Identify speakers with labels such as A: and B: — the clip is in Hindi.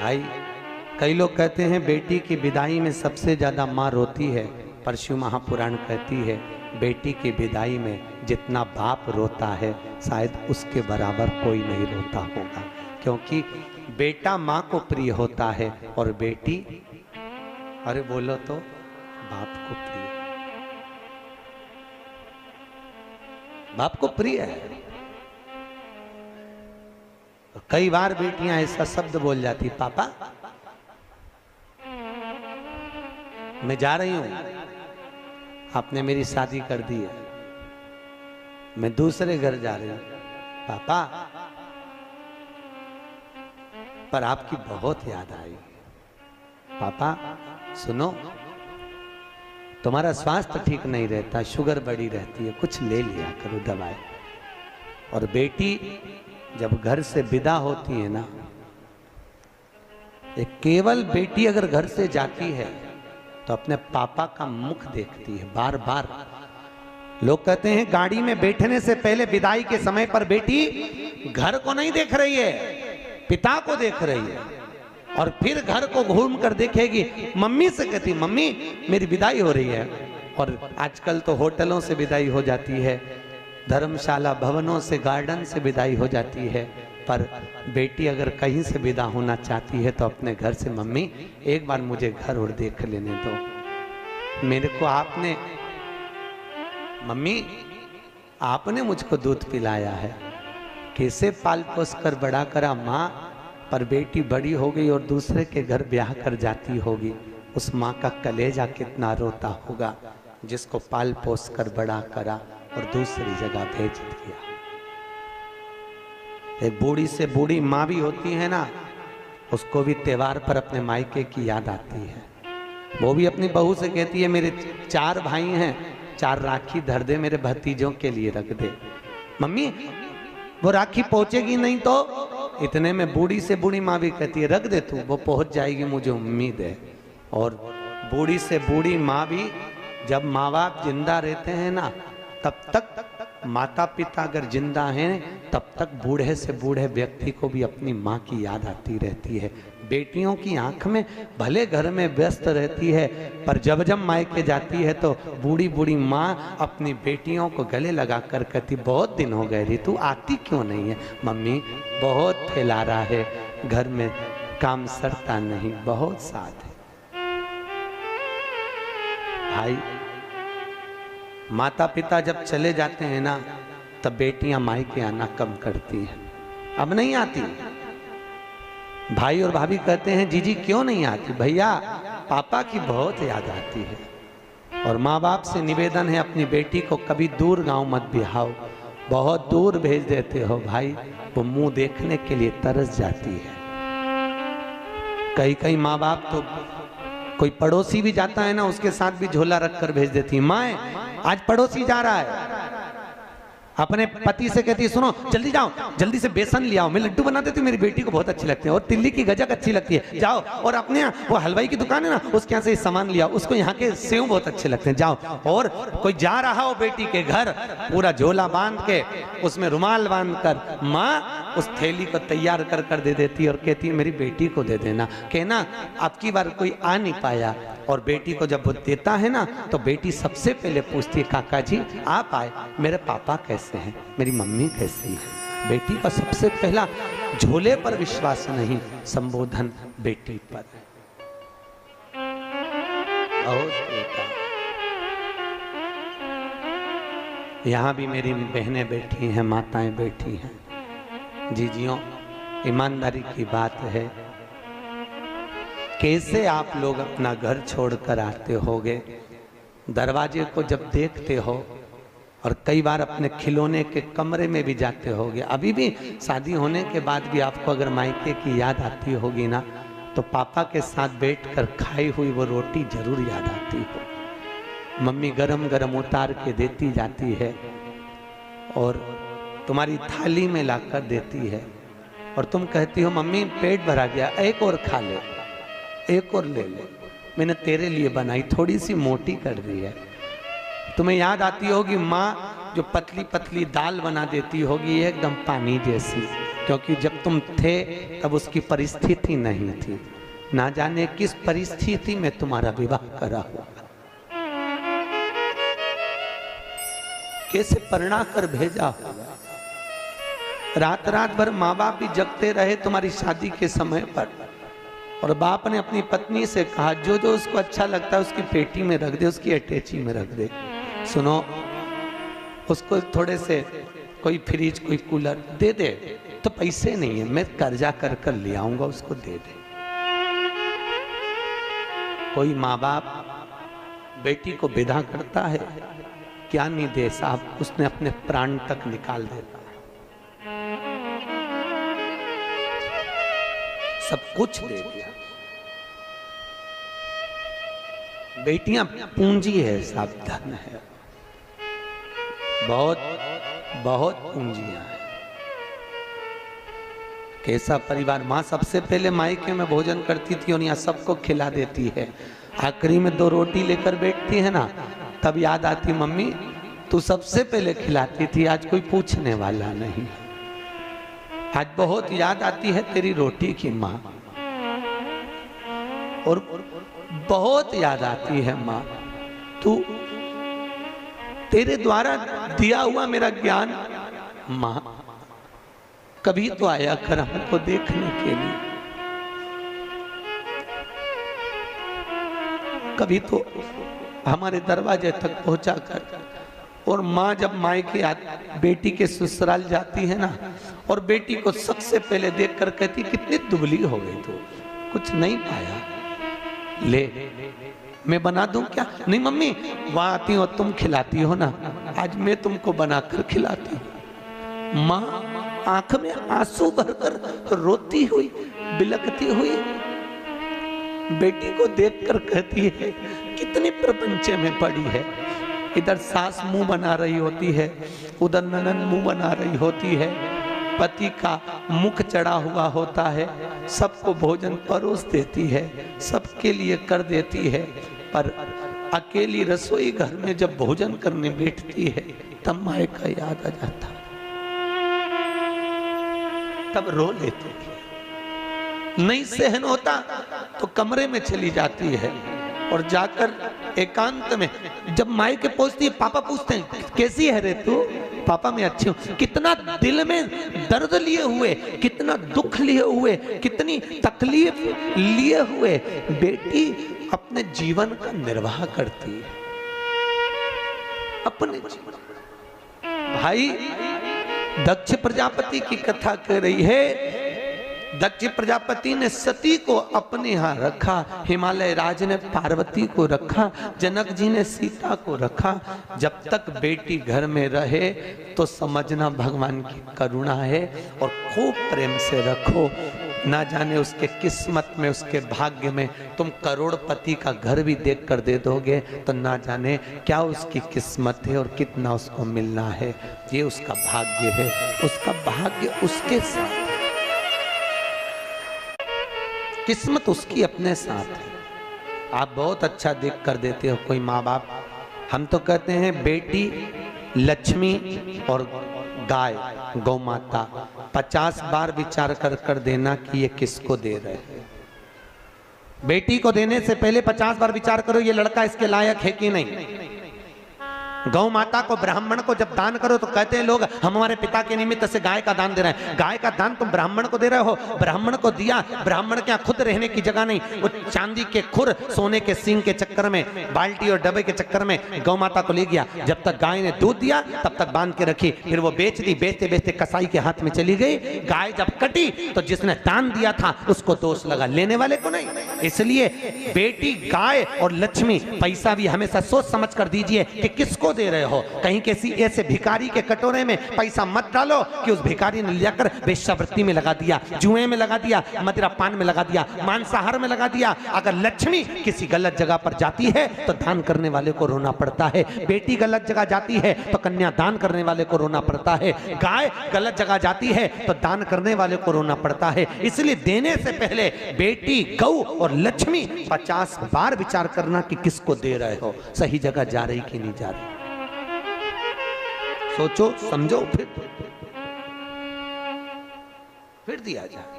A: भाई कई लोग कहते हैं बेटी की विदाई में सबसे ज्यादा माँ रोती है, पर शिव महापुराण कहती है बेटी की विदाई में जितना बाप रोता है शायद उसके बराबर कोई नहीं रोता होगा, क्योंकि बेटा माँ को प्रिय होता है और बेटी, अरे बोलो तो, बाप को प्रिय, बाप को प्रिय है। कई बार बेटियां ऐसा शब्द बोल जाती, पापा मैं जा रही हूं, आपने मेरी शादी कर दी है, मैं दूसरे घर जा रही हूं पापा, पर आपकी बहुत याद आई। पापा सुनो, तुम्हारा स्वास्थ्य ठीक नहीं रहता, शुगर बढ़ी रहती है, कुछ ले लिया करो दवाई। और बेटी जब घर से विदा होती है ना, केवल बेटी अगर घर से जाती है तो अपने पापा का मुख देखती है बार बार। लोग कहते हैं गाड़ी में बैठने से पहले विदाई के समय पर बेटी घर को नहीं देख रही है, पिता को देख रही है, और फिर घर को घूम कर देखेगी, मम्मी से कहती मम्मी मेरी विदाई हो रही है। और आजकल तो होटलों से विदाई हो जाती है, धर्मशाला भवनों से, गार्डन से विदाई हो जाती है, पर बेटी अगर कहीं से विदा होना चाहती है तो अपने घर से, मम्मी एक बार मुझे घर और देख लेने दो, मेरे को आपने, मम्मी आपने मुझको दूध पिलाया है, कैसे पाल पोस कर बड़ा करा माँ, पर बेटी बड़ी हो गई और दूसरे के घर ब्याह कर जाती होगी, उस माँ का कलेजा कितना रोता होगा जिसको पाल पोस कर बड़ा करा और दूसरी जगह भेज दिया। एक बूढ़ी से बूढ़ी माँ भी होती है ना, उसको भी त्योहार पर अपने मायके की याद आती है। वो भी अपनी बहू से कहती है मेरे 4 भाई हैं, 4 राखी धर दे, मेरे भतीजों के लिए रख दे। मम्मी वो राखी पहुंचेगी नहीं तो, इतने में बूढ़ी से बूढ़ी माँ भी कहती है रख दे तू, वो पहुंच जाएगी, मुझे उम्मीद है। और बूढ़ी से बूढ़ी माँ भी, जब माँ बाप जिंदा रहते हैं ना तब तक, माता पिता अगर जिंदा हैं तब तक बूढ़े से बूढ़े व्यक्ति को भी अपनी माँ की याद आती रहती है। बेटियों की आंख में भले घर में व्यस्त रहती है, पर जब जब मायके जाती है तो बूढ़ी बूढ़ी माँ अपनी बेटियों को गले लगा कर कहती बहुत दिन हो गए री, तू आती क्यों नहीं है? मम्मी बहुत फैला रहा है, घर में काम सरता नहीं, बहुत साथ है। भाई माता पिता जब चले जाते हैं ना तब बेटियां मायके आना कम करती हैं, अब नहीं आती। भाई और भाभी कहते हैं जीजी क्यों नहीं आती? भैया पापा की बहुत याद आती है। और माँ बाप से निवेदन है अपनी बेटी को कभी दूर गांव मत बिहाओ, बहुत दूर भेज देते हो भाई, वो मुंह देखने के लिए तरस जाती है। कई कई माँ बाप तो, कोई पड़ोसी भी जाता है ना उसके साथ भी झोला रख कर भेज देती है। माँ आज पड़ोसी जा रहा है, अपने पति से कहती है सुनो जल्दी जाओ, जल्दी से बेसन ले आओ, मैं लड्डू बना देती हूँ, मेरी बेटी को बहुत अच्छे लगते हैं, और तिल्ली की गजक अच्छी लगती है, जाओ। और अपने यहाँ वो हलवाई की दुकान है ना, उसके यहाँ से सामान लिया, उसको यहाँ के सेव बहुत अच्छे लगते हैं, जाओ। और कोई जा रहा हो बेटी के घर, पूरा झोला बांध के, उसमें रुमाल बांध कर, माँ उस थैली को तैयार कर कर दे देती है और कहती है मेरी बेटी को दे देना, कहना अब की बार कोई आ नहीं पाया। और बेटी को जब वो देता है ना तो बेटी सबसे पहले पूछती है काका जी आप आए, मेरे पापा कैसे हैं, मेरी मम्मी कैसी है? बेटी का सबसे पहला झोले पर विश्वास नहीं, संबोधन बेटी पर। यहाँ भी मेरी बहनें बैठी हैं, माताएं बैठी हैं। जीजियों ईमानदारी की बात है, कैसे आप लोग अपना घर छोड़कर आते होगे, दरवाजे को जब देखते हो, और कई बार अपने खिलौने के कमरे में भी जाते होगे। अभी भी शादी होने के बाद भी आपको अगर मायके की याद आती होगी ना तो पापा के साथ बैठकर खाई हुई वो रोटी जरूर याद आती हो। मम्मी गरम गरम उतार के देती जाती है और तुम्हारी थाली में लाकर देती है, और तुम कहती हो मम्मी पेट भरा गया, एक और खा ले, एक और ले ले, मैंने तेरे लिए बनाई, थोड़ी सी मोटी कर दी है। तुम्हें याद आती होगी माँ जो पतली पतली दाल बना देती होगी एकदम पानी जैसी, क्योंकि जब तुम थे तब उसकी परिस्थिति नहीं थी। ना जाने किस परिस्थिति में तुम्हारा विवाह करा होगा, कैसे परिणा कर भेजा होगा। रात रात भर माँ बाप भी जगते रहे तुम्हारी शादी के समय पर, और बाप ने अपनी पत्नी से कहा जो जो उसको अच्छा लगता है उसकी पेटी में रख दे, उसकी अटैची में रख दे। सुनो, उसको थोड़े से कोई फ्रिज कोई कूलर दे दे, तो पैसे नहीं है, मैं कर्जा कर कर ले आऊंगा, उसको दे दे। कोई माँ बाप बेटी को विदा करता है, क्या नहीं दे साहब, उसने अपने प्राण तक निकाल देता, सब कुछ दे दिया। बेटियां पूंजी है साहब, धन है, बहुत बहुत पूंजियां हैं। कैसा परिवार। माँ सबसे पहले मायके में भोजन करती थी और यहाँ सबको खिला देती है, आखिरी में 2 रोटी लेकर बैठती है ना, तब याद आती मम्मी तू सबसे पहले खिलाती थी, आज कोई पूछने वाला नहीं। आज बहुत याद आती है तेरी रोटी की माँ, और बहुत याद आती है माँ, तू तेरे द्वारा दिया हुआ मेरा ज्ञान, माँ कभी तो आया कर हमको देखने के लिए, कभी तो हमारे दरवाजे तक पहुंचा कर। और माँ जब मायके बेटी के ससुराल जाती है ना, और बेटी को सबसे पहले देखकर कहती कितनी दुबली हो गई तू, कुछ नहीं पाया, ले मैं बना दूं क्या? नहीं मम्मी, वहां आती हो तुम खिलाती हो ना, आज मैं तुमको बनाकर खिलाती हूँ। माँ आंख में आंसू भरकर रोती हुई बिलखती हुई बेटी को देखकर कहती है कितनी प्रपंच में पड़ी है। इधर सास मुंह बना रही होती है, उधर ननद मुंह बना रही होती है, पति का मुख चढ़ा हुआ होता है, सबको भोजन परोस देती है, सबके लिए कर देती है, पर अकेली रसोई घर में जब भोजन करने बैठती है तब मायका याद आ जाता, तब रो लेती है। नहीं सहन होता तो कमरे में चली जाती है और जाकर एकांत में जब मायके पहुंचती है, पापा पूछते हैं कैसी है रे तू? पापा मैं अच्छी हूं। कितना दिल में दर्द लिए हुए, कितना दुख लिए हुए, कितनी तकलीफ लिए हुए बेटी अपने जीवन का निर्वाह करती है, अपने जीवन। भाई दक्ष प्रजापति की कथा कह रही है, दक्ष प्रजापति ने सती को अपने यहाँ रखा, हिमालय राज ने पार्वती को रखा, जनक जी ने सीता को रखा। जब तक बेटी घर में रहे तो समझना भगवान की करुणा है, और खूब प्रेम से रखो। ना जाने उसके किस्मत में, उसके भाग्य में तुम करोड़पति का घर भी देख कर दे दोगे तो ना जाने क्या उसकी किस्मत है और कितना उसको मिलना है। ये उसका भाग्य है, उसका भाग्य उसके साथ, किस्मत उसकी अपने साथ है। आप बहुत अच्छा देख कर देते हो कोई माँ बाप, हम तो कहते हैं बेटी लक्ष्मी और गाय गौ माता 50 बार विचार कर कर देना कि ये किसको दे रहे हैं। बेटी को देने से पहले 50 बार विचार करो ये लड़का इसके लायक है कि नहीं। गौ माता को, ब्राह्मण को जब दान करो तो कहते हैं लोग हम हमारे पिता के निमित्त से गाय का दान दे रहे हैं। गाय का दान तुम ब्राह्मण को दे रहे हो, ब्राह्मण को दिया, ब्राह्मण के यहाँ खुद रहने की जगह नहीं, वो चांदी के खुर सोने के सींग के चक्कर में, बाल्टी और डब्बे के चक्कर में गौ माता को ले गया। जब तक गाय ने दूध दिया तब तक बांध के रखी, फिर वो बेच दी, बेचते बेचते कसाई के हाथ में चली गई। गाय जब कटी तो जिसने दान दिया था उसको दोष लगा, लेने वाले को नहीं। इसलिए बेटी गाय और लक्ष्मी, पैसा भी हमेशा सोच समझ कर दीजिए कि किसको दे रहे हो। कहीं किसी ऐसे भिखारी के कटोरे में पैसा मत डालो कि उस भिखारी ने लेकर वेश्यावृत्ति में लगा दिया, जुए में लगा दिया, मदिरा पान में लगा दिया, मांसाहार में लगा दिया। अगर लक्ष्मी किसी गलत जगह पर जाती है तो दान करने वाले को रोना पड़ता है। बेटी गलत जगह जाती है तो कन्या दान करने वाले को रोना पड़ता है। गाय गलत जगह जाती है तो दान करने वाले को रोना पड़ता है। इसलिए देने से पहले बेटी, गौ और लक्ष्मी 50 बार विचार करना कि किसको दे रहे हो, सही जगह जा रही कि नहीं जा रही। सोचो समझो फिर दिया जाए।